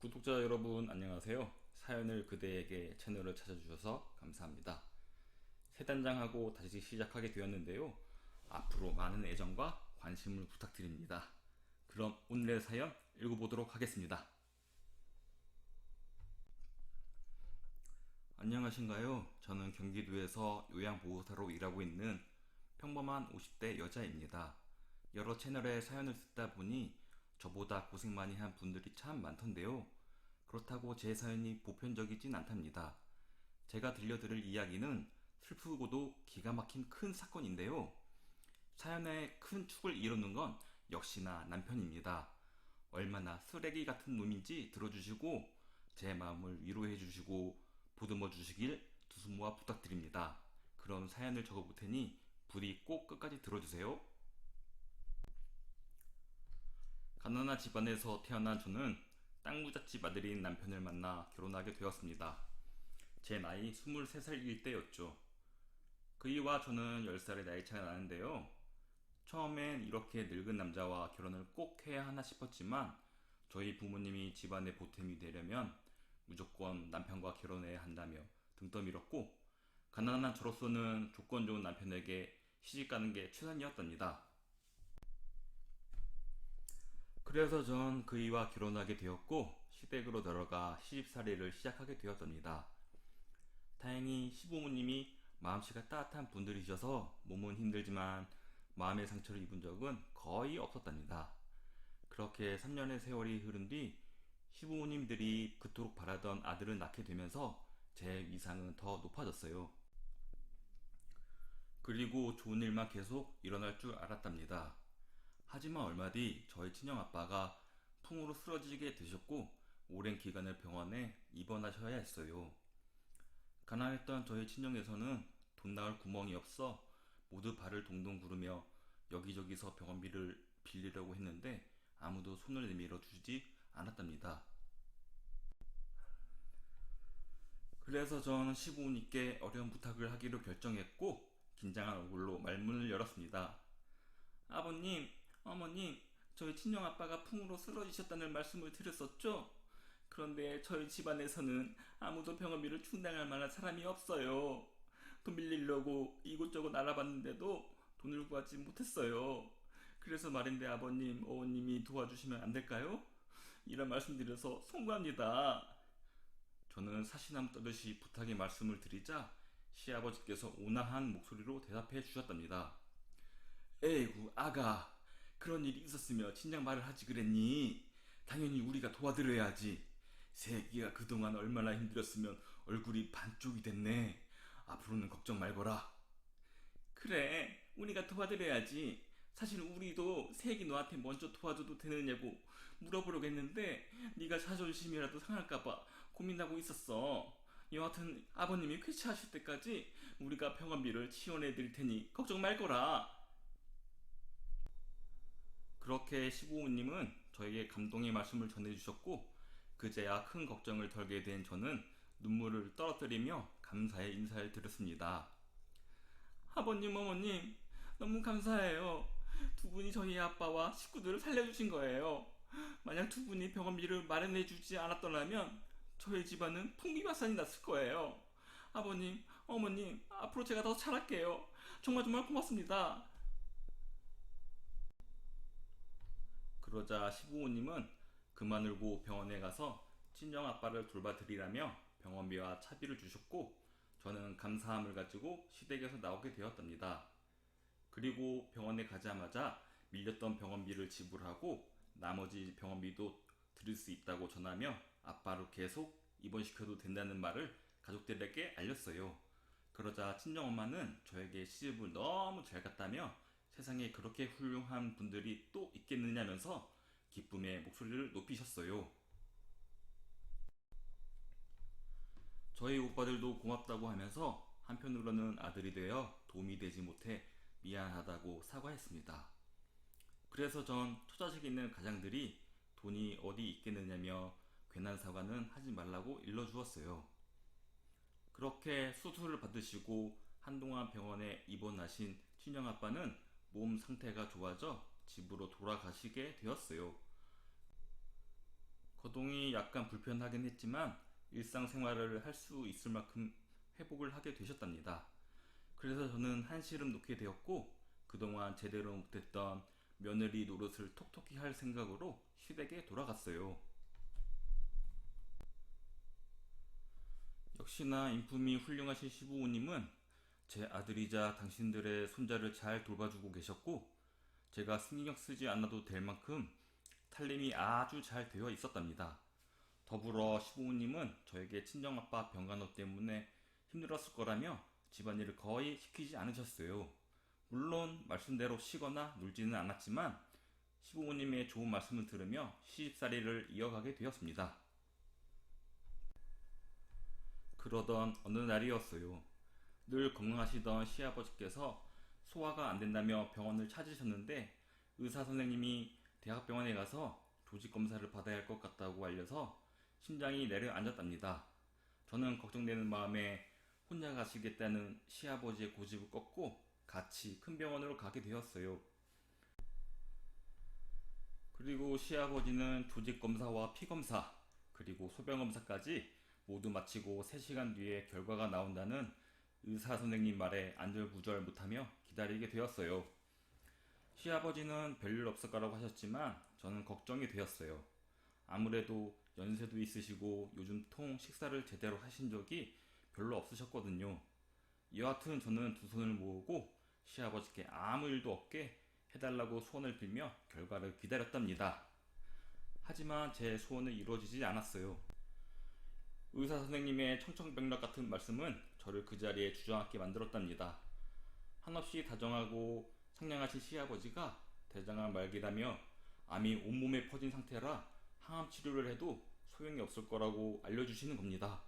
구독자 여러분 안녕하세요. 사연을 그대에게 채널을 찾아주셔서 감사합니다. 새 단장하고 다시 시작하게 되었는데요. 앞으로 많은 애정과 관심을 부탁드립니다. 그럼 오늘의 사연 읽어보도록 하겠습니다. 안녕하신가요? 저는 경기도에서 요양보호사로 일하고 있는 평범한 50대 여자입니다. 여러 채널의 사연을 듣다 보니 저보다 고생 많이 한 분들이 참 많던데요. 그렇다고 제 사연이 보편적이진 않답니다. 제가 들려드릴 이야기는 슬프고도 기가 막힌 큰 사건인데요. 사연의 큰 축을 이루는 건 역시나 남편입니다. 얼마나 쓰레기 같은 놈인지 들어주시고 제 마음을 위로해 주시고 보듬어 주시길 두 손 모아 부탁드립니다. 그럼 사연을 적어볼 테니 부디 꼭 끝까지 들어주세요. 가난한 집안에서 태어난 저는 땅부잣집 아들인 남편을 만나 결혼하게 되었습니다. 제 나이 23살일 때였죠. 그이와 저는 10살의 나이 차이가 나는데요. 처음엔 이렇게 늙은 남자와 결혼을 꼭 해야 하나 싶었지만 저희 부모님이 집안의 보탬이 되려면 무조건 남편과 결혼해야 한다며 등 떠밀었고, 가난한 저로서는 조건 좋은 남편에게 시집가는 게 최선이었답니다. 그래서 전 그이와 결혼하게 되었고 시댁으로 들어가 시집살이를 시작하게 되었답니다. 다행히 시부모님이 마음씨가 따뜻한 분들이셔서 몸은 힘들지만 마음의 상처를 입은 적은 거의 없었답니다. 그렇게 3년의 세월이 흐른 뒤 시부모님들이 그토록 바라던 아들을 낳게 되면서 제 위상은 더 높아졌어요. 그리고 좋은 일만 계속 일어날 줄 알았답니다. 하지만 얼마 뒤 저희 친형아빠가 풍으로 쓰러지게 되셨고 오랜 기간을 병원에 입원하셔야 했어요. 가난했던 저희 친정에서는 돈 나올 구멍이 없어 모두 발을 동동 구르며 여기저기서 병원비를 빌리려고 했는데 아무도 손을 내밀어 주지 않았답니다. 그래서 저는 시부모님께 어려운 부탁을 하기로 결정했고 긴장한 얼굴로 말문을 열었습니다. 아버님, 어머님, 저희 친정아빠가 풍으로 쓰러지셨다는 말씀을 드렸었죠? 그런데 저희 집안에서는 아무도 병원비를 충당할 만한 사람이 없어요. 돈 빌리려고 이곳저곳 알아봤는데도 돈을 구하지 못했어요. 그래서 말인데 아버님, 어머님이 도와주시면 안 될까요? 이런 말씀드려서 송구합니다. 저는 사시나무 떠듯이 부탁의 말씀을 드리자 시아버지께서 온화한 목소리로 대답해 주셨답니다. 에이구 아가, 그런 일이 있었으며 진작 말을 하지 그랬니? 당연히 우리가 도와드려야지. 새끼가 그동안 얼마나 힘들었으면 얼굴이 반쪽이 됐네. 앞으로는 걱정 말거라. 그래, 우리가 도와드려야지. 사실 우리도 새끼 너한테 먼저 도와줘도 되느냐고 물어보려고 했는데 네가 자존심이라도 상할까봐 고민하고 있었어. 여하튼 아버님이 쾌차하실 때까지 우리가 병원비를 지원해 드릴 테니 걱정 말거라. 그렇게 시부모님은 저에게 감동의 말씀을 전해주셨고 그제야 큰 걱정을 덜게 된 저는 눈물을 떨어뜨리며 감사의 인사를 드렸습니다. 아버님, 어머님, 너무 감사해요. 두 분이 저희 아빠와 식구들을 살려주신 거예요. 만약 두 분이 병원비를 마련해주지 않았더라면 저희 집안은 풍비박산이 났을 거예요. 아버님, 어머님, 앞으로 제가 더 잘할게요. 정말 정말 고맙습니다. 그러자 시부모님은 그만 울고 병원에 가서 친정아빠를 돌봐드리라며 병원비와 차비를 주셨고 저는 감사함을 가지고 시댁에서 나오게 되었답니다. 그리고 병원에 가자마자 밀렸던 병원비를 지불하고 나머지 병원비도 드릴 수 있다고 전하며 아빠를 계속 입원시켜도 된다는 말을 가족들에게 알렸어요. 그러자 친정엄마는 저에게 시집을 너무 잘 갔다며 세상에 그렇게 훌륭한 분들이 또 있겠느냐면서 기쁨의 목소리를 높이셨어요. 저희 오빠들도 고맙다고 하면서 한편으로는 아들이 되어 도움이 되지 못해 미안하다고 사과했습니다. 그래서 전 처자식 있는 가장들이 돈이 어디 있겠느냐며 괜한 사과는 하지 말라고 일러주었어요. 그렇게 수술을 받으시고 한동안 병원에 입원하신 친정아빠는 몸 상태가 좋아져 집으로 돌아가시게 되었어요. 거동이 약간 불편하긴 했지만 일상생활을 할 수 있을 만큼 회복을 하게 되셨답니다. 그래서 저는 한시름 놓게 되었고 그동안 제대로 못했던 며느리 노릇을 톡톡히 할 생각으로 시댁에 돌아갔어요. 역시나 인품이 훌륭하신 시부모님은 제 아들이자 당신들의 손자를 잘 돌봐주고 계셨고 제가 신경 쓰지 않아도 될 만큼 살림이 아주 잘 되어 있었답니다. 더불어 시부모님은 저에게 친정아빠 병간호 때문에 힘들었을 거라며 집안일을 거의 시키지 않으셨어요. 물론 말씀대로 쉬거나 놀지는 않았지만 시부모님의 좋은 말씀을 들으며 시집살이를 이어가게 되었습니다. 그러던 어느 날이었어요. 늘 건강하시던 시아버지께서 소화가 안 된다며 병원을 찾으셨는데 의사 선생님이 대학병원에 가서 조직 검사를 받아야 할 것 같다고 알려서 심장이 내려앉았답니다. 저는 걱정되는 마음에 혼자 가시겠다는 시아버지의 고집을 꺾고 같이 큰 병원으로 가게 되었어요. 그리고 시아버지는 조직 검사와 피 검사, 그리고 소변 검사까지 모두 마치고 3시간 뒤에 결과가 나온다는 의사 선생님 말에 안절부절 못하며 기다리게 되었어요. 시아버지는 별일 없을 거라고 하셨지만 저는 걱정이 되었어요. 아무래도 연세도 있으시고 요즘 통 식사를 제대로 하신 적이 별로 없으셨거든요. 여하튼 저는 두 손을 모으고 시아버지께 아무 일도 없게 해달라고 소원을 빌며 결과를 기다렸답니다. 하지만 제 소원은 이루어지지 않았어요. 의사 선생님의 청천벽력 같은 말씀은 저를 그 자리에 주저앉게 만들었답니다. 한없이 다정하고 상냥하신 시아버지가 대장암 말기라며 암이 온몸에 퍼진 상태라 항암 치료를 해도 소용이 없을 거라고 알려주시는 겁니다.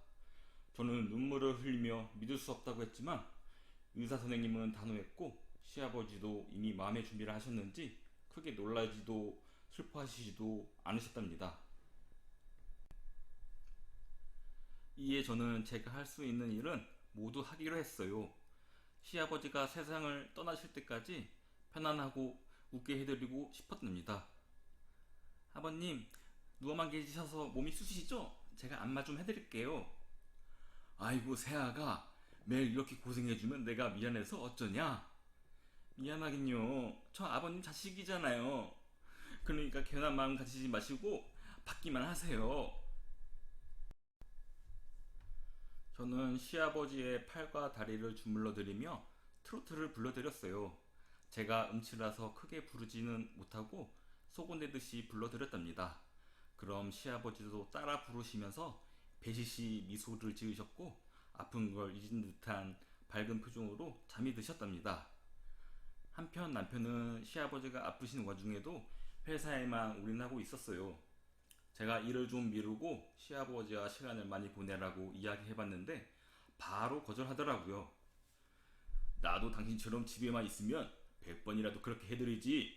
저는 눈물을 흘리며 믿을 수 없다고 했지만 의사 선생님은 단호했고 시아버지도 이미 마음의 준비를 하셨는지 크게 놀라지도 슬퍼하시지도 않으셨답니다. 이에 저는 제가 할 수 있는 일은 모두 하기로 했어요. 시아버지가 세상을 떠나실 때까지 편안하고 웃게 해드리고 싶었답니다. 아버님, 누워만 계셔서 몸이 쑤시죠? 제가 안마 좀 해드릴게요. 아이고 새아가 매일 이렇게 고생해주면 내가 미안해서 어쩌냐? 미안하긴요. 저 아버님 자식이잖아요. 그러니까 괜한 마음 가지지 마시고 받기만 하세요. 저는 시아버지의 팔과 다리를 주물러 드리며 트로트를 불러드렸어요. 제가 음치라서 크게 부르지는 못하고 소곤대듯이 불러드렸답니다. 그럼 시아버지도 따라 부르시면서 배시시 미소를 지으셨고 아픈 걸 잊은 듯한 밝은 표정으로 잠이 드셨답니다. 한편 남편은 시아버지가 아프신 와중에도 회사에만 올인하고 있었어요. 제가 일을 좀 미루고 시아버지와 시간을 많이 보내라고 이야기해봤는데 바로 거절하더라고요. 나도 당신처럼 집에만 있으면 100번이라도 그렇게 해드리지.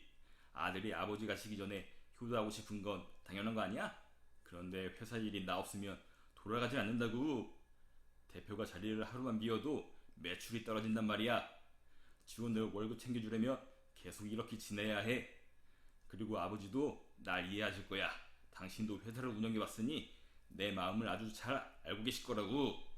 아들이 아버지 가시기 전에 효도하고 싶은 건 당연한 거 아니야? 그런데 회사 일이 나 없으면 돌아가지 않는다고. 대표가 자리를 하루만 비워도 매출이 떨어진단 말이야. 직원들 월급 챙겨주려면 계속 이렇게 지내야 해. 그리고 아버지도 날 이해하실 거야. 당신도 회사를 운영해봤으니 내 마음을 아주 잘 알고 계실 거라고.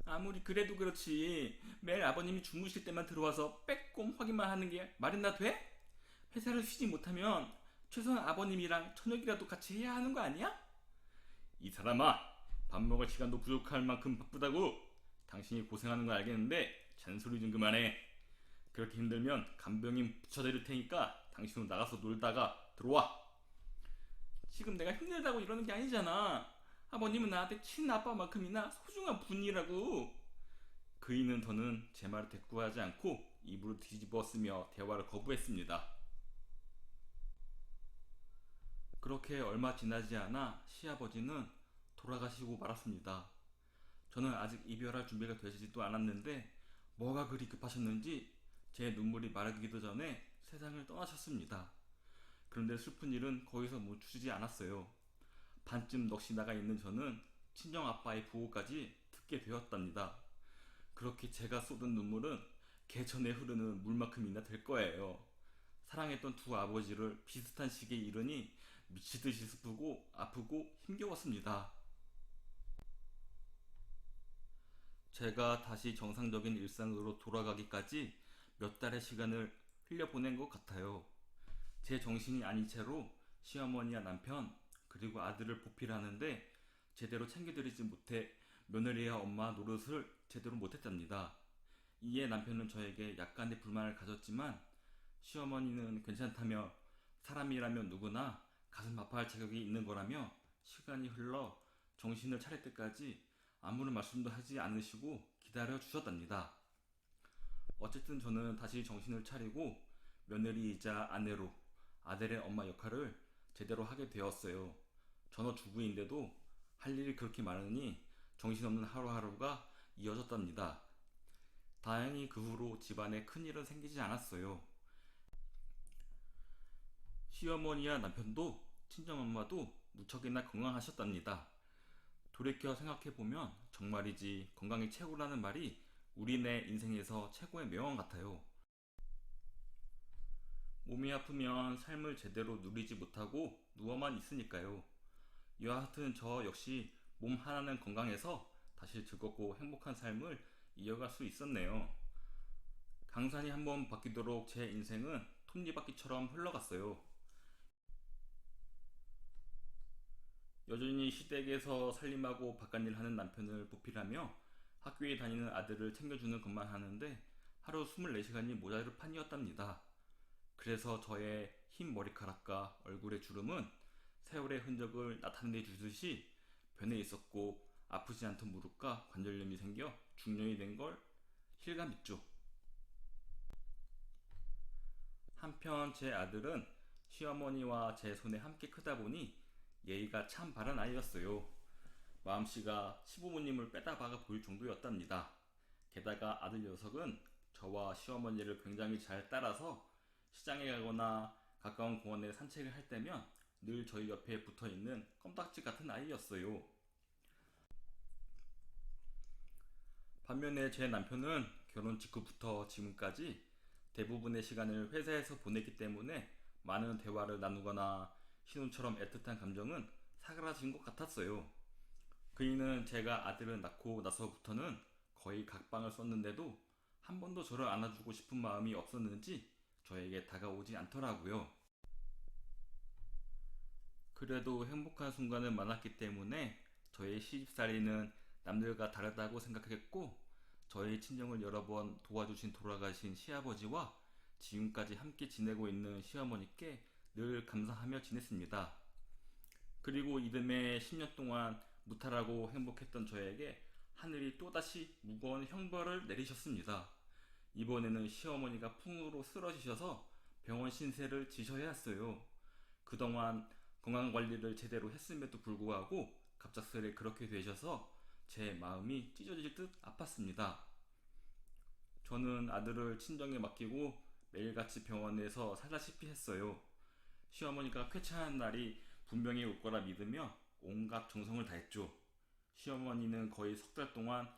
아무리 그래도 그렇지 매일 아버님이 주무실 때만 들어와서 빼꼼 확인만 하는 게 말이나 돼? 회사를 쉬지 못하면 최소한 아버님이랑 저녁이라도 같이 해야 하는 거 아니야? 이 사람아, 밥 먹을 시간도 부족할 만큼 바쁘다고. 당신이 고생하는 걸 알겠는데 잔소리 좀 그만해. 그렇게 힘들면 간병인 붙여드릴 테니까 당신도 나가서 놀다가 들어와. 지금 내가 힘들다고 이러는 게 아니잖아. 아버님은 나한테 친아빠만큼이나 소중한 분이라고. 그이는 더는 제 말을 대꾸하지 않고 입으로 뒤집어 쓰며 대화를 거부했습니다. 그렇게 얼마 지나지 않아 시아버지는 돌아가시고 말았습니다. 저는 아직 이별할 준비가 되지도 않았는데 뭐가 그리 급하셨는지 제 눈물이 마르기도 전에 세상을 떠나셨습니다. 그런데 슬픈 일은 거기서 멈추지 않았어요. 반쯤 넋이 나가 있는 저는 친정 아빠의 부고까지 듣게 되었답니다. 그렇게 제가 쏟은 눈물은 개천에 흐르는 물만큼이나 될 거예요. 사랑했던 두 아버지를 비슷한 시기에 잃으니 미치듯이 슬프고 아프고 힘겨웠습니다. 제가 다시 정상적인 일상으로 돌아가기까지 몇 달의 시간을 흘려보낸 것 같아요. 제 정신이 아닌 채로 시어머니와 남편 그리고 아들을 보필하는데 제대로 챙겨드리지 못해 며느리와 엄마 노릇을 제대로 못했답니다. 이에 남편은 저에게 약간의 불만을 가졌지만 시어머니는 괜찮다며 사람이라면 누구나 가슴 아파할 자격이 있는 거라며 시간이 흘러 정신을 차릴 때까지 아무런 말씀도 하지 않으시고 기다려 주셨답니다. 어쨌든 저는 다시 정신을 차리고 며느리이자 아내로 아들의 엄마 역할을 제대로 하게 되었어요. 전업주부인데도 할 일이 그렇게 많으니 정신없는 하루하루가 이어졌답니다. 다행히 그 후로 집안에 큰일은 생기지 않았어요. 시어머니와 남편도 친정엄마도 무척이나 건강하셨답니다. 돌이켜 생각해보면 정말이지 건강이 최고라는 말이 우리네 인생에서 최고의 명언 같아요. 몸이 아프면 삶을 제대로 누리지 못하고 누워만 있으니까요. 여하튼 저 역시 몸 하나는 건강해서 다시 즐겁고 행복한 삶을 이어갈 수 있었네요. 강산이 한번 바뀌도록 제 인생은 톱니바퀴처럼 흘러갔어요. 여전히 시댁에서 살림하고 바깥일 하는 남편을 보필하며 학교에 다니는 아들을 챙겨주는 것만 하는데 하루 24시간이 모자랄 판이었답니다. 그래서 저의 흰 머리카락과 얼굴의 주름은 세월의 흔적을 나타내 주듯이 변해 있었고 아프지 않던 무릎과 관절염이 생겨 중년이 된 걸 실감했죠. 한편 제 아들은 시어머니와 제 손에 함께 크다 보니 예의가 참 바른 아이였어요. 마음씨가 시부모님을 빼다 박아 보일 정도였답니다. 게다가 아들 녀석은 저와 시어머니를 굉장히 잘 따라서 시장에 가거나 가까운 공원에 산책을 할 때면 늘 저희 옆에 붙어 있는 껌딱지 같은 아이였어요. 반면에 제 남편은 결혼 직후부터 지금까지 대부분의 시간을 회사에서 보냈기 때문에 많은 대화를 나누거나 신혼처럼 애틋한 감정은 사그라진 것 같았어요. 그이는 제가 아들을 낳고 나서부터는 거의 각방을 썼는데도 한 번도 저를 안아주고 싶은 마음이 없었는지 저에게 다가오지 않더라고요. 그래도 행복한 순간은 많았기 때문에 저의 시집살이는 남들과 다르다고 생각했고 저의 친정을 여러 번 도와주신 돌아가신 시아버지와 지금까지 함께 지내고 있는 시어머니께 늘 감사하며 지냈습니다. 그리고 이듬해 10년 동안 무탈하고 행복했던 저에게 하늘이 또다시 무거운 형벌을 내리셨습니다. 이번에는 시어머니가 풍으로 쓰러지셔서 병원 신세를 지셔야 했어요. 그동안 건강관리를 제대로 했음에도 불구하고 갑작스레 그렇게 되셔서 제 마음이 찢어질 듯 아팠습니다. 저는 아들을 친정에 맡기고 매일같이 병원에서 살다시피 했어요. 시어머니가 쾌차한 날이 분명히 올 거라 믿으며 온갖 정성을 다했죠. 시어머니는 거의 석 달 동안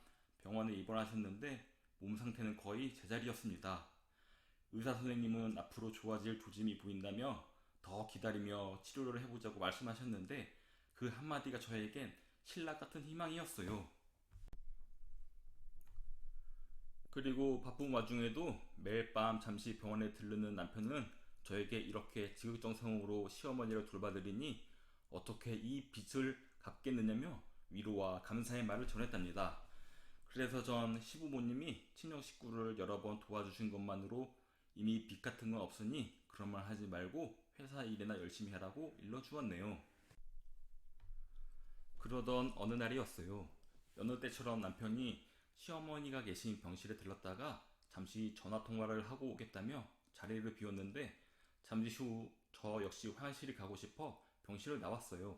병원에 입원하셨는데 몸 상태는 거의 제자리였습니다. 의사 선생님은 앞으로 좋아질 조짐이 보인다며 더 기다리며 치료를 해보자고 말씀하셨는데 그 한마디가 저에겐 신라 같은 희망이었어요. 그리고 바쁜 와중에도 매일 밤 잠시 병원에 들르는 남편은 저에게 이렇게 지극정성으로 시어머니를 돌봐드리니 어떻게 이 빚을 갚겠느냐며 위로와 감사의 말을 전했답니다. 그래서 전 시부모님이 친정 식구를 여러 번 도와주신 것만으로 이미 빚 같은 건 없으니 그런 말 하지 말고 회사 일이나 열심히 하라고 일러주었네요. 그러던 어느 날이었어요. 여느 때처럼 남편이 시어머니가 계신 병실에 들렀다가 잠시 전화 통화를 하고 오겠다며 자리를 비웠는데 잠시 후 저 역시 화장실이 가고 싶어 병실을 나왔어요.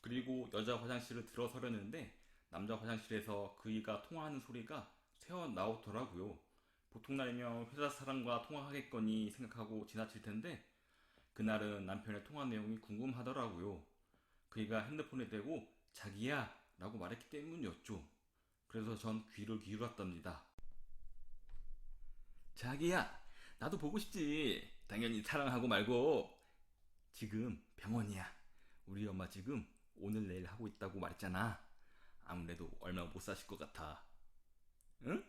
그리고 여자 화장실을 들어서려는데 남자 화장실에서 그이가 통화하는 소리가 새어 나오더라고요. 보통 날이면 회사 사람과 통화하겠거니 생각하고 지나칠 텐데 그날은 남편의 통화 내용이 궁금하더라고요. 그이가 핸드폰에 대고 자기야 라고 말했기 때문이었죠. 그래서 전 귀를 기울였답니다. 자기야, 나도 보고 싶지. 당연히 사랑하고 말고. 지금 병원이야. 우리 엄마 지금 오늘 내일 하고 있다고 말했잖아. 아무래도 얼마 못 사실 것 같아. 응?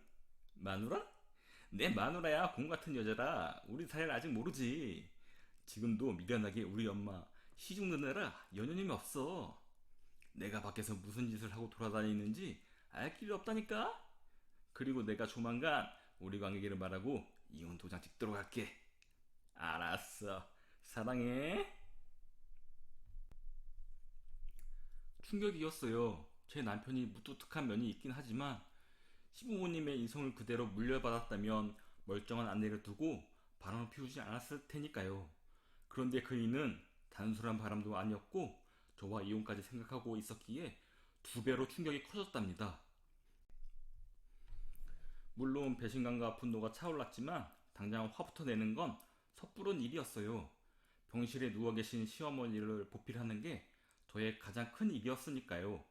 마누라? 내 마누라야. 공 같은 여자라. 우리 사이를 아직 모르지. 지금도 미련하게 우리 엄마 시중 누느라 연연임이 없어. 내가 밖에서 무슨 짓을 하고 돌아다니는지 알 길이 없다니까. 그리고 내가 조만간 우리 관계기를 말하고 이혼 도장 찍도록 할게. 알았어. 사랑해. 충격이었어요. 제 남편이 무뚝뚝한 면이 있긴 하지만 시부모님의 이성을 그대로 물려받았다면 멀쩡한 아내를 두고 바람을 피우지 않았을 테니까요. 그런데 그이는 단순한 바람도 아니었고 저와 이혼까지 생각하고 있었기에 두 배로 충격이 커졌답니다. 물론 배신감과 분노가 차올랐지만 당장 화부터 내는 건 섣부른 일이었어요. 병실에 누워 계신 시어머니를 보필하는 게 저의 가장 큰 일이었으니까요.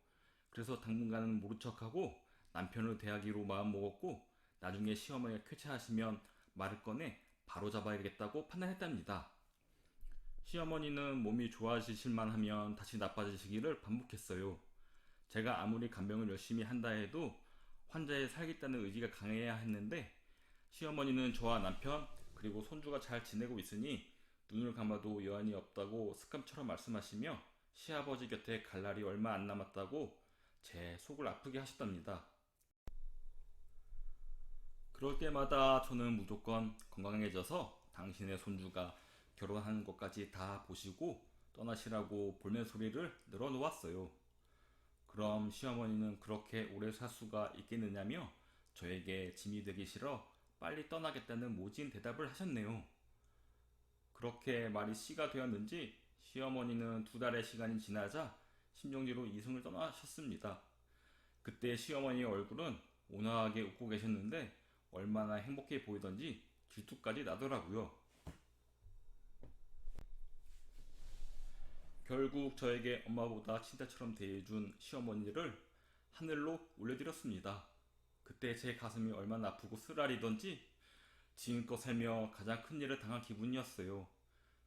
그래서 당분간은 모른 척하고 남편을 대하기로 마음먹었고 나중에 시어머니가 쾌차하시면 말을 꺼내 바로 잡아야겠다고 판단했답니다. 시어머니는 몸이 좋아지실만 하면 다시 나빠지시기를 반복했어요. 제가 아무리 간병을 열심히 한다 해도 환자에 살겠다는 의지가 강해야 했는데 시어머니는 저와 남편 그리고 손주가 잘 지내고 있으니 눈을 감아도 여한이 없다고 습관처럼 말씀하시며 시아버지 곁에 갈 날이 얼마 안 남았다고 제 속을 아프게 하셨답니다. 그럴 때마다 저는 무조건 건강해져서 당신의 손주가 결혼하는 것까지 다 보시고 떠나시라고 볼멘 소리를 늘어놓았어요. 그럼 시어머니는 그렇게 오래 살 수가 있겠느냐며 저에게 짐이 되기 싫어 빨리 떠나겠다는 모진 대답을 하셨네요. 그렇게 말이 씨가 되었는지 시어머니는 두 달의 시간이 지나자 심정지로 이승을 떠나셨습니다. 그때 시어머니의 얼굴은 온화하게 웃고 계셨는데 얼마나 행복해 보이던지 질투까지 나더라고요. 결국 저에게 엄마보다 친자처럼 대해준 시어머니를 하늘로 올려드렸습니다. 그때 제 가슴이 얼마나 아프고 쓰라리던지 지금껏 살며 가장 큰 일을 당한 기분이었어요.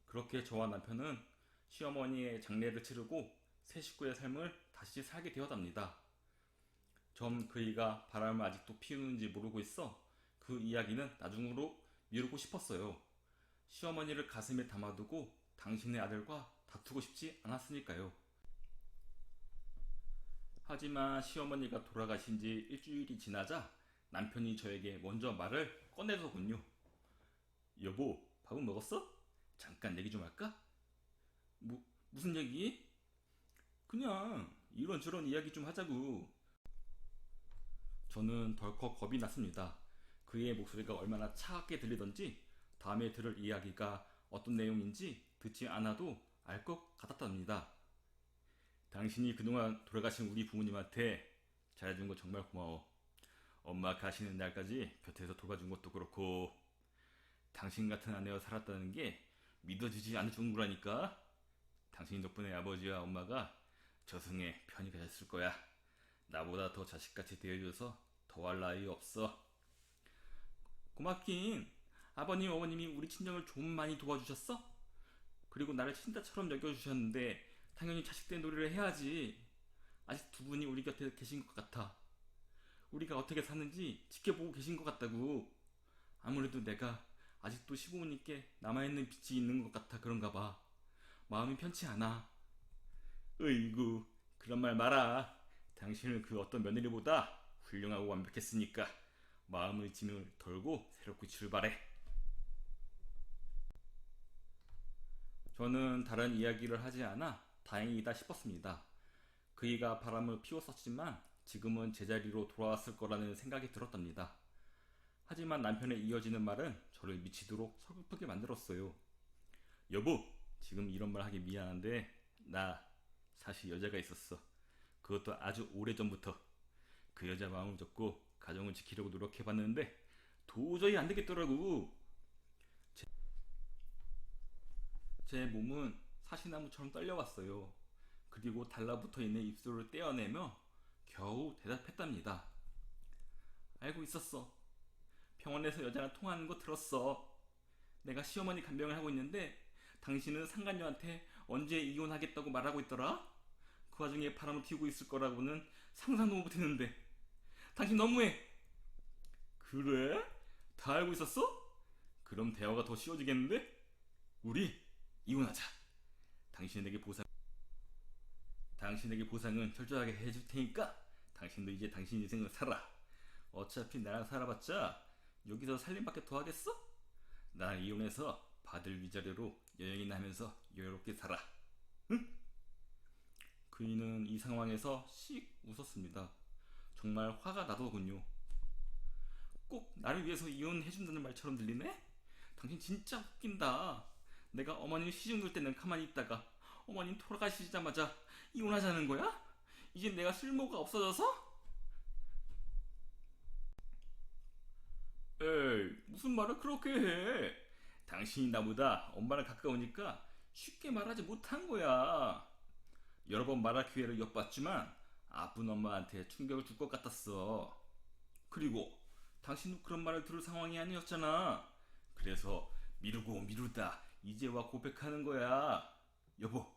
그렇게 저와 남편은 시어머니의 장례를 치르고 새 식구의 삶을 다시 살게 되었답니다. 전 그이가 바람을 아직도 피우는지 모르고 있어 그 이야기는 나중으로 미루고 싶었어요. 시어머니를 가슴에 담아두고 당신의 아들과 다투고 싶지 않았으니까요. 하지만 시어머니가 돌아가신 지 일주일이 지나자 남편이 저에게 먼저 말을 꺼내더군요. 여보, 밥은 먹었어? 잠깐 얘기 좀 할까? 무슨 얘기? 그냥 이런저런 이야기 좀 하자고. 저는 덜컥 겁이 났습니다. 그의 목소리가 얼마나 차갑게 들리던지 다음에 들을 이야기가 어떤 내용인지 듣지 않아도 알 것 같았답니다. 당신이 그동안 돌아가신 우리 부모님한테 잘해준 거 정말 고마워. 엄마 가시는 날까지 곁에서 돌봐준 것도 그렇고 당신 같은 아내와 살았다는 게 믿어지지 않을 정도라니까. 당신 덕분에 아버지와 엄마가 저승에 편히 가셨을 거야. 나보다 더 자식같이 대해줘서 더할 나위 없어. 고맙긴. 아버님 어머님이 우리 친정을 좀 많이 도와주셨어? 그리고 나를 친자처럼 여겨주셨는데 당연히 자식된 놀이를 해야지. 아직 두 분이 우리 곁에 계신 것 같아. 우리가 어떻게 사는지 지켜보고 계신 것 같다고. 아무래도 내가 아직도 시부모님께 남아있는 빚이 있는 것 같아 그런가 봐. 마음이 편치 않아. 으이구, 그런 말 마라. 당신은 그 어떤 며느리보다 훌륭하고 완벽했으니까 마음의 짐을 덜고 새롭게 출발해. 저는 다른 이야기를 하지 않아 다행이다 싶었습니다. 그이가 바람을 피웠었지만 지금은 제자리로 돌아왔을 거라는 생각이 들었답니다. 하지만 남편의 이어지는 말은 저를 미치도록 서글프게 만들었어요. 여보, 지금 이런 말 하기 미안한데 나 사실 여자가 있었어. 그것도 아주 오래전부터. 그 여자 마음을 접고 가정을 지키려고 노력해봤는데 도저히 안 되겠더라고. 제 몸은 사시나무처럼 떨려왔어요. 그리고 달라붙어 있는 입술을 떼어내며 겨우 대답했답니다. 알고 있었어. 병원에서 여자랑 통화하는 거 들었어. 내가 시어머니 간병을 하고 있는데 당신은 상간녀한테 언제 이혼하겠다고 말하고 있더라? 그 와중에 바람을 피우고 있을 거라고는 상상도 못했는데 당신 너무해. 그래? 다 알고 있었어? 그럼 대화가 더 쉬워지겠는데? 우리 이혼하자. 당신에게 보상 당신에게 보상은 철저하게 해줄 테니까 당신도 이제 당신 인생을 살아. 어차피 나랑 살아봤자 여기서 살림밖에 더 하겠어? 나 이혼해서 받을 위자료로 여행이나 하면서 여유롭게 살아. 응? 그이는 이 상황에서 씩 웃었습니다. 정말 화가 나더군요. 꼭 나를 위해서 이혼해준다는 말처럼 들리네? 당신 진짜 웃긴다. 내가 어머님 시중 둘 때는 가만히 있다가 어머님 돌아가시자마자 이혼하자는 거야? 이제 내가 쓸모가 없어져서? 에이, 무슨 말을 그렇게 해? 당신이 나보다 엄마랑 가까우니까 쉽게 말하지 못한 거야. 여러 번 말할 기회를 엿봤지만 아픈 엄마한테 충격을 줄 것 같았어. 그리고 당신도 그런 말을 들을 상황이 아니었잖아. 그래서 미루고 미루다 이제와 고백하는 거야. 여보,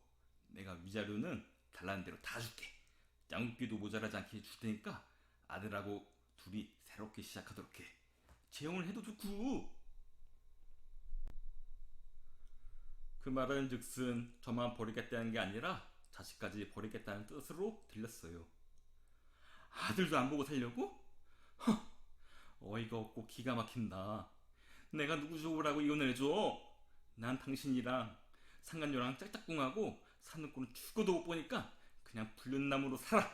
내가 위자료는 달라는 대로 다 줄게. 양육비도 모자라지 않게 줄 테니까 아들하고 둘이 새롭게 시작하도록 해. 재혼을 해도 좋고. 그 말은 즉슨 저만 버리겠다는 게 아니라 자식까지 버리겠다는 뜻으로 들렸어요. 아들도 안 보고 살려고? 허, 어이가 없고 기가 막힌다. 내가 누구 좋으라고 이혼을 해줘? 난 당신이랑 상간녀랑 짝짝꿍하고 사는 꼴은 죽어도 못 보니까 그냥 불륜남으로 살아.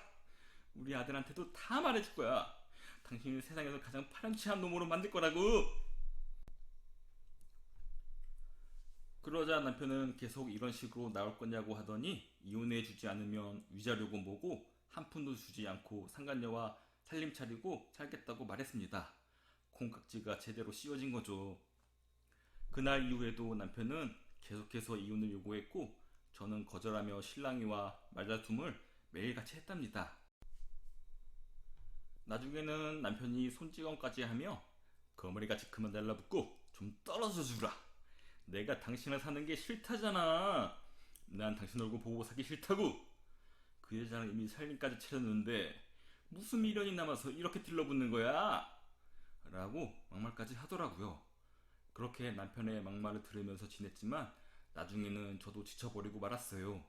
우리 아들한테도 다 말해줄 거야. 당신을 세상에서 가장 파렴치한 놈으로 만들 거라고. 그러자 남편은 계속 이런 식으로 나올 거냐고 하더니 이혼해 주지 않으면 위자료고 뭐고 한 푼도 주지 않고 상간녀와 살림 차리고 살겠다고 말했습니다. 콩깍지가 제대로 씌워진 거죠. 그날 이후에도 남편은 계속해서 이혼을 요구했고 저는 거절하며 신랑이와 말다툼을 매일같이 했답니다. 나중에는 남편이 손찌검까지 하며 거머리같이 그만 달라붙고 좀 떨어져 주라. 내가 당신을 사는 게 싫다잖아. 난 당신 얼굴 보고 사기 싫다고. 그 여자는 이미 살림까지 차렸는데 무슨 미련이 남아서 이렇게 들러붙는 거야? 라고 막말까지 하더라고요. 그렇게 남편의 막말을 들으면서 지냈지만 나중에는 저도 지쳐버리고 말았어요.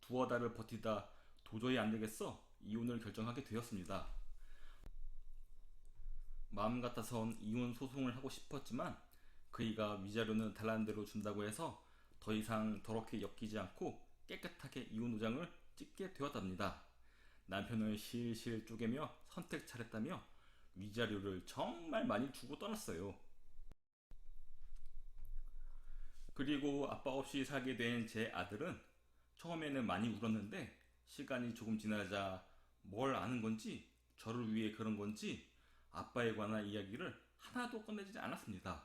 두어 달을 버티다 도저히 안 되겠어 이혼을 결정하게 되었습니다. 마음 같아선 이혼 소송을 하고 싶었지만 그이가 위자료는 달라는 대로 준다고 해서 더 이상 더럽게 엮이지 않고 깨끗하게 이혼 도장을 찍게 되었답니다. 남편을 실실 쪼개며 선택 잘했다며 위자료를 정말 많이 주고 떠났어요. 그리고 아빠 없이 살게 된 제 아들은 처음에는 많이 울었는데 시간이 조금 지나자 뭘 아는 건지 저를 위해 그런 건지 아빠에 관한 이야기를 하나도 꺼내지 않았습니다.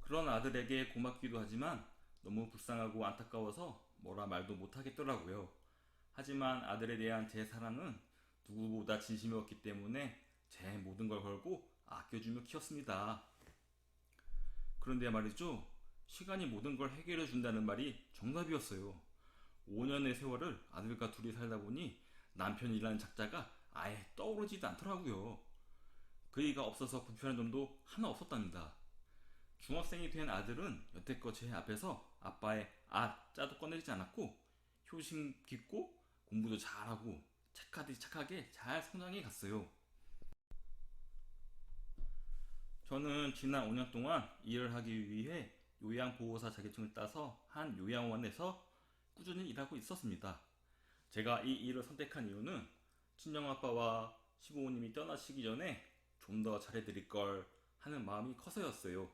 그런 아들에게 고맙기도 하지만 너무 불쌍하고 안타까워서 뭐라 말도 못하겠더라고요. 하지만 아들에 대한 제 사랑은 누구보다 진심이었기 때문에 제 모든 걸 걸고 아껴주며 키웠습니다. 그런데 말이죠. 시간이 모든 걸 해결해 준다는 말이 정답이었어요. 5년의 세월을 아들과 둘이 살다 보니 남편이라는 작자가 아예 떠오르지도 않더라고요. 그이가 없어서 불편한 점도 하나 없었답니다. 중학생이 된 아들은 여태껏 제 앞에서 아빠의 짜도 꺼내지 않았고 효심 깊고 공부도 잘하고 착하디 착하게 잘 성장해 갔어요. 저는 지난 5년 동안 일을 하기 위해 요양보호사 자격증을 따서 한 요양원에서 꾸준히 일하고 있었습니다. 제가 이 일을 선택한 이유는 친정아빠와 시부모님이 떠나시기 전에 좀 더 잘해드릴 걸 하는 마음이 커서였어요.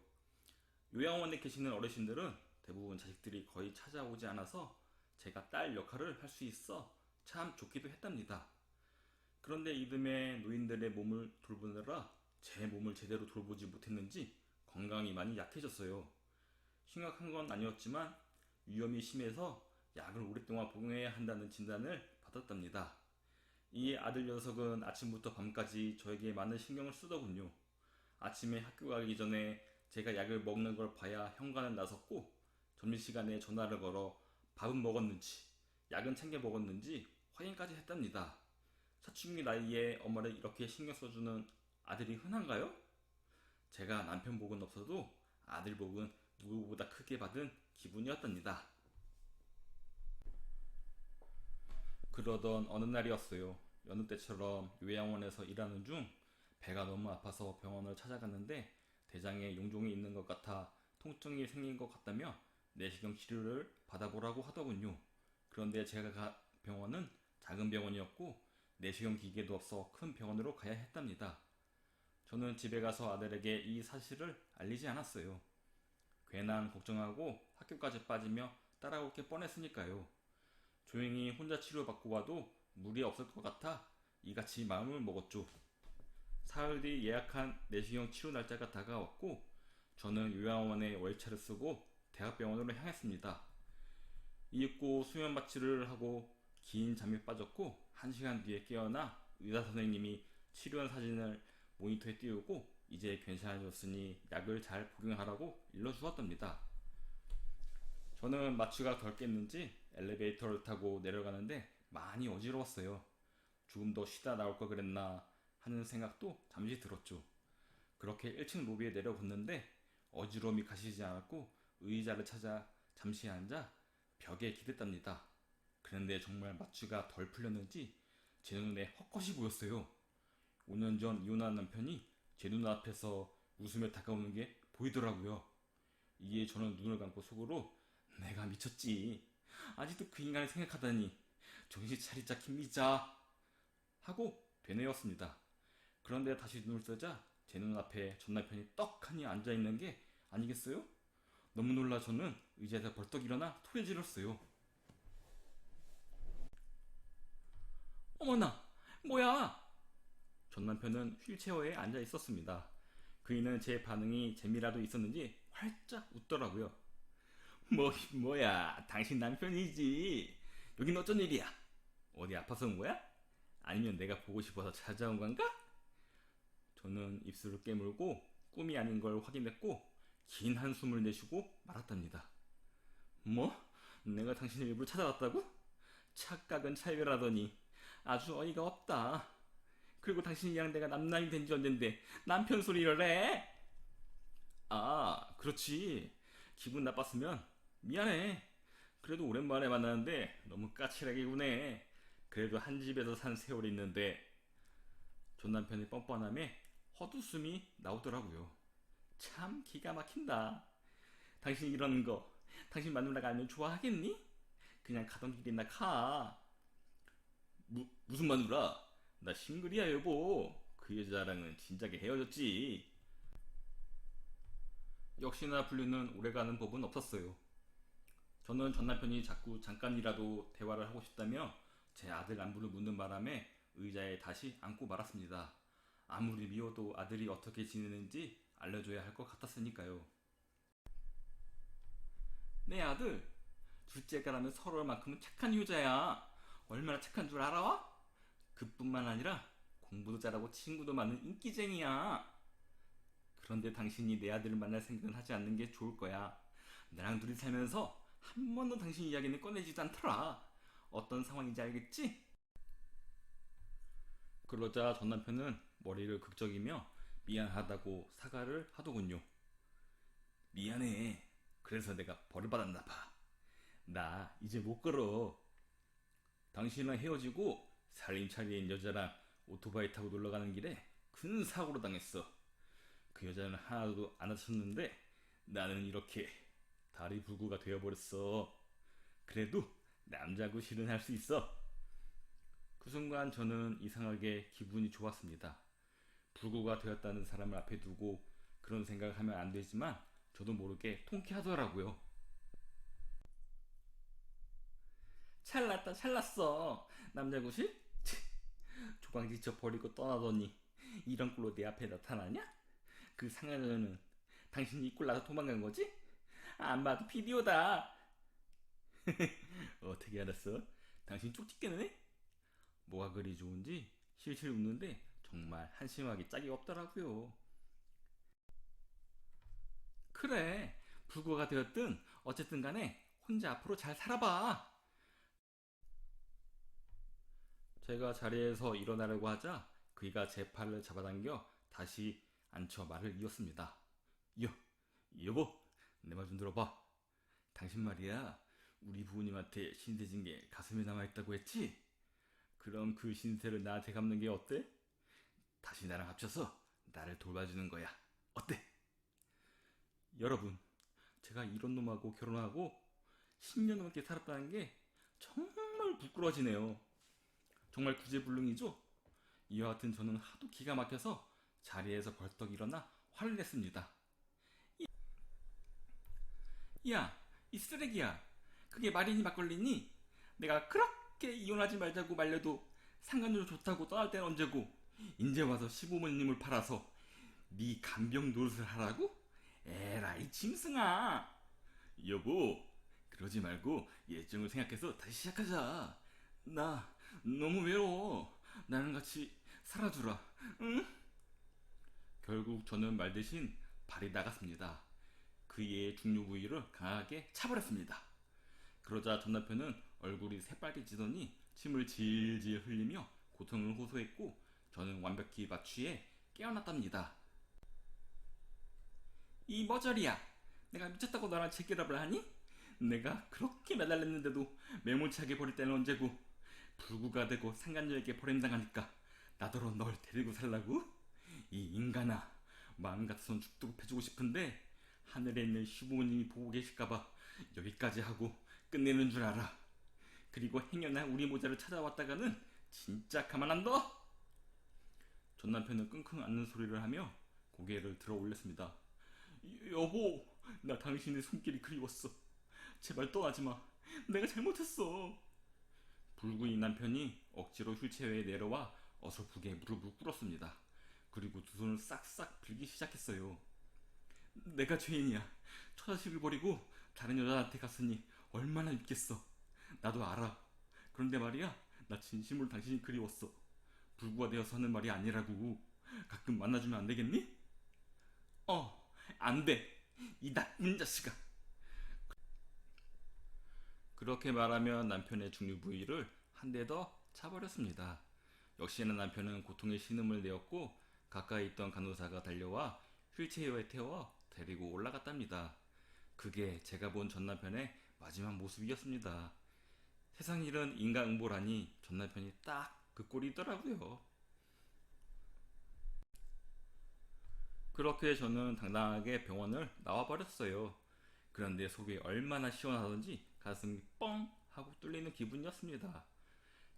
요양원에 계시는 어르신들은 대부분 자식들이 거의 찾아오지 않아서 제가 딸 역할을 할 수 있어 참 좋기도 했답니다. 그런데 이듬해 노인들의 몸을 돌보느라 제 몸을 제대로 돌보지 못했는지 건강이 많이 약해졌어요. 심각한 건 아니었지만 위험이 심해서 약을 오랫동안 복용해야 한다는 진단을 받았답니다. 이 아들 녀석은 아침부터 밤까지 저에게 많은 신경을 쓰더군요. 아침에 학교 가기 전에 제가 약을 먹는 걸 봐야 현관을 나섰고 점심시간에 전화를 걸어 밥은 먹었는지 약은 챙겨 먹었는지 확인까지 했답니다. 사춘기 나이에 엄마를 이렇게 신경 써주는 아들이 흔한가요? 제가 남편 복은 없어도 아들 복은 누구보다 크게 받은 기분이었답니다. 그러던 어느 날이었어요. 여느 때처럼 요양원에서 일하는 중 배가 너무 아파서 병원을 찾아갔는데 대장에 용종이 있는 것 같아 통증이 생긴 것 같다며 내시경 치료를 받아보라고 하더군요. 그런데 제가 간 병원은 작은 병원이었고 내시경 기계도 없어 큰 병원으로 가야 했답니다. 저는 집에 가서 아들에게 이 사실을 알리지 않았어요. 괜한 걱정하고 학교까지 빠지며 따라올 게 뻔했으니까요. 조용히 혼자 치료받고 와도 무리 없을 것 같아 이같이 마음을 먹었죠. 사흘 뒤 예약한 내시경 치료 날짜가 다가왔고 저는 요양원에 월차를 쓰고 대학병원으로 향했습니다. 이윽고 수면 마취를 하고 긴 잠에 빠졌고 1시간 뒤에 깨어나 의사 선생님이 치료한 사진을 모니터에 띄우고 이제 괜찮아졌으니 약을 잘 복용하라고 일러주었답니다. 저는 마취가 덜 깼는지 엘리베이터를 타고 내려가는데 많이 어지러웠어요. 조금 더 쉬다 나올 걸 그랬나 하는 생각도 잠시 들었죠. 그렇게 1층 로비에 내려갔는데 어지러움이 가시지 않았고 의자를 찾아 잠시 앉아 벽에 기댔답니다. 그런데 정말 마취가 덜 풀렸는지 제 눈에 헛것이 보였어요. 5년 전 이혼한 남편이 제 눈앞에서 웃으며 다가오는 게 보이더라고요. 이에 저는 눈을 감고 속으로 내가 미쳤지. 아직도 그 인간을 생각하다니. 정신 차리자 김미자 하고 되뇌었습니다. 그런데 다시 눈을 뜨자 제 눈앞에 전 남편이 떡하니 앉아있는 게 아니겠어요? 너무 놀라 저는 의자에서 벌떡 일어나 소리 질렀어요. 어머나, 뭐야? 전 남편은 휠체어에 앉아 있었습니다. 그이는 제 반응이 재미라도 있었는지 활짝 웃더라고요. 뭐야, 당신 남편이지. 여긴 어쩐 일이야? 어디 아파서 온 거야? 아니면 내가 보고 싶어서 찾아온 건가? 저는 입술을 깨물고 꿈이 아닌 걸 확인했고 긴 한숨을 내쉬고 말았답니다. 뭐? 내가 당신의 일부러 찾아왔다고? 착각은 차별하더니 아주 어이가 없다. 그리고 당신이랑 내가 남남이 된 지 언젠데 남편 소리를 해? 아, 그렇지. 기분 나빴으면 미안해. 그래도 오랜만에 만나는데 너무 까칠하게 구네. 그래도 한 집에서 산 세월이 있는데 전 남편의 뻔뻔함에 헛웃음이 나오더라고요. 참 기가 막힌다. 당신 이러는 거 당신 마누라가 알면 좋아하겠니? 그냥 가던 길이나 가. 무슨 마누라? 나 싱글이야 여보. 그 여자랑은 진작에 헤어졌지. 역시나 분류는 오래가는 법은 없었어요. 저는 전 남편이 자꾸 잠깐이라도 대화를 하고 싶다며 제 아들 안부를 묻는 바람에 의자에 다시 앉고 말았습니다. 아무리 미워도 아들이 어떻게 지내는지 알려줘야 할 것 같았으니까요. 내 아들, 둘째가라면 서로만큼은 착한 효자야. 얼마나 착한 줄 알아? 그뿐만 아니라 공부도 잘하고 친구도 많은 인기쟁이야. 그런데 당신이 내 아들을 만날 생각은 하지 않는 게 좋을 거야. 나랑 둘이 살면서 한 번도 당신 이야기는 꺼내지도 않더라. 어떤 상황인지 알겠지? 그러자 전 남편은 머리를 극적이며 미안하다고 사과를 하더군요. 미안해. 그래서 내가 벌을 받았나 봐. 나 이제 못 걸어. 당신이랑 헤어지고 살림살이인 여자랑 오토바이 타고 놀러가는 길에 큰 사고로 당했어. 그 여자는 하나도 안 다쳤는데 나는 이렇게 다리 불구가 되어버렸어. 그래도 남자고 실은 할 수 있어. 그 순간 저는 이상하게 기분이 좋았습니다. 불구가 되었다는 사람을 앞에 두고 그런 생각을 하면 안 되지만 저도 모르게 통쾌하더라고요. 찰났다 찰났어. 남자구실? 조강지쳐 버리고 떠나더니 이런 꼴로 내 앞에 나타나냐? 그 상하녀는 당신이 이 꼴 나서 도망간 거지? 안 봐도 비디오다. 어떻게 알았어? 당신 쪽집게네? 뭐가 그리 좋은지 실실 웃는데 정말 한심하게 짝이 없더라고요. 그래, 불구가 되었든 어쨌든 간에 혼자 앞으로 잘 살아봐. 제가 자리에서 일어나려고 하자 그이가 제 팔을 잡아당겨 다시 앉혀 말을 이었습니다. 여, 여보, 내 말 좀 들어봐. 당신 말이야, 우리 부모님한테 신세 진 게 가슴에 남아있다고 했지? 그럼 그 신세를 나한테 갚는 게 어때? 다시 나랑 합쳐서 나를 돌봐주는 거야. 어때? 여러분, 제가 이런 놈하고 결혼하고 10년 넘게 살았다는 게 정말 부끄러워지네요. 정말 구제불능이죠? 이와 같은 저는 하도 기가 막혀서 자리에서 벌떡 일어나 화를 냈습니다. 야, 이 쓰레기야. 그게 말이니 막걸리니? 내가 그렇게 이혼하지 말자고 말려도 상간녀 좋다고 떠날 땐 언제고 인제 와서 시부모님을 팔아서 네 간병 노릇을 하라고? 에라이 짐승아. 여보, 그러지 말고 예정을 생각해서 다시 시작하자. 나 너무 외로워. 나랑 같이 살아주라. 응? 결국 저는 말 대신 발이 나갔습니다. 그의 중요 부위를 강하게 차버렸습니다. 그러자 전 남편은 얼굴이 새빨개지더니 침을 질질 흘리며 고통을 호소했고 저는 완벽히 마취해 깨어났답니다. 이 머저리야, 내가 미쳤다고 너랑 재결합을 하니? 내가 그렇게 매달렸는데도 매몰차게 버릴 때는 언제고 불구가 되고 상간녀에게 버림당하니까 나더러 널 데리고 살라고? 이 인간아, 마음 같아선 죽도 패주고 싶은데 하늘에 있는 시부모님이 보고 계실까봐 여기까지 하고 끝내는 줄 알아. 그리고 행여나 우리 모자를 찾아왔다가는 진짜 가만 안 둬. 전 남편은 끙끙 앓는 소리를 하며 고개를 들어 올렸습니다. 여보, 나 당신의 손길이 그리웠어. 제발 떠나지 마. 내가 잘못했어. 불구인 남편이 억지로 휠체어에 내려와 어설프게 무릎을 꿇었습니다. 그리고 두 손을 싹싹 빌기 시작했어요. 내가 죄인이야. 처자식을 버리고 다른 여자한테 갔으니 얼마나 믿겠어. 나도 알아. 그런데 말이야, 나 진심으로 당신이 그리웠어. 불구가 되어서 하는 말이 아니라고. 가끔 만나주면 안 되겠니? 안 돼. 이 나쁜 자식아. 그렇게 말하며 남편의 중류 부위를 한 대 더 차버렸습니다. 역시나 남편은 고통의 신음을 내었고 가까이 있던 간호사가 달려와 휠체어에 태워 데리고 올라갔답니다. 그게 제가 본 전 남편의 마지막 모습이었습니다. 세상 일은 인과응보라니 전 남편이 딱 그 꼴이더라고요. 그렇게 저는 당당하게 병원을 나와버렸어요. 그런데 속이 얼마나 시원하던지 가슴이 뻥 하고 뚫리는 기분이었습니다.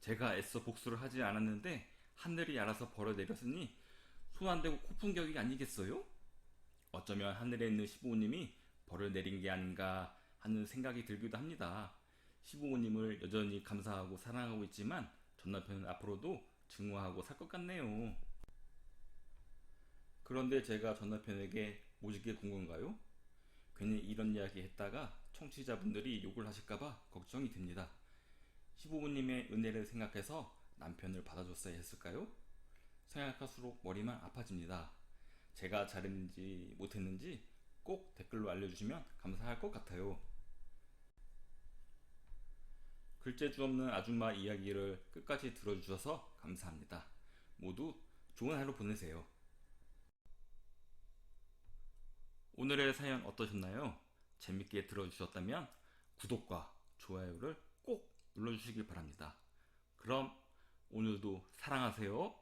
제가 애써 복수를 하지 않았는데 하늘이 알아서 벌어 내렸으니 손 안 대고 코푼 격이 아니겠어요? 어쩌면 하늘에 있는 시부모님이 벌을 내린 게 아닌가 하는 생각이 들기도 합니다. 시부모님을 여전히 감사하고 사랑하고 있지만 전 남편은 앞으로도 증오하고 살 것 같네요. 그런데 제가 전 남편에게 오지게 군 건가요? 괜히 이런 이야기 했다가 청취자분들이 욕을 하실까봐 걱정이 됩니다. 시부모님의 은혜를 생각해서 남편을 받아줬어야 했을까요? 생각할수록 머리만 아파집니다. 제가 잘했는지 못했는지 꼭 댓글로 알려주시면 감사할 것 같아요. 글재주 없는 아줌마 이야기를 끝까지 들어주셔서 감사합니다. 모두 좋은 하루 보내세요. 오늘의 사연 어떠셨나요? 재밌게 들어주셨다면 구독과 좋아요를 꼭 눌러주시길 바랍니다. 그럼 오늘도 사랑하세요.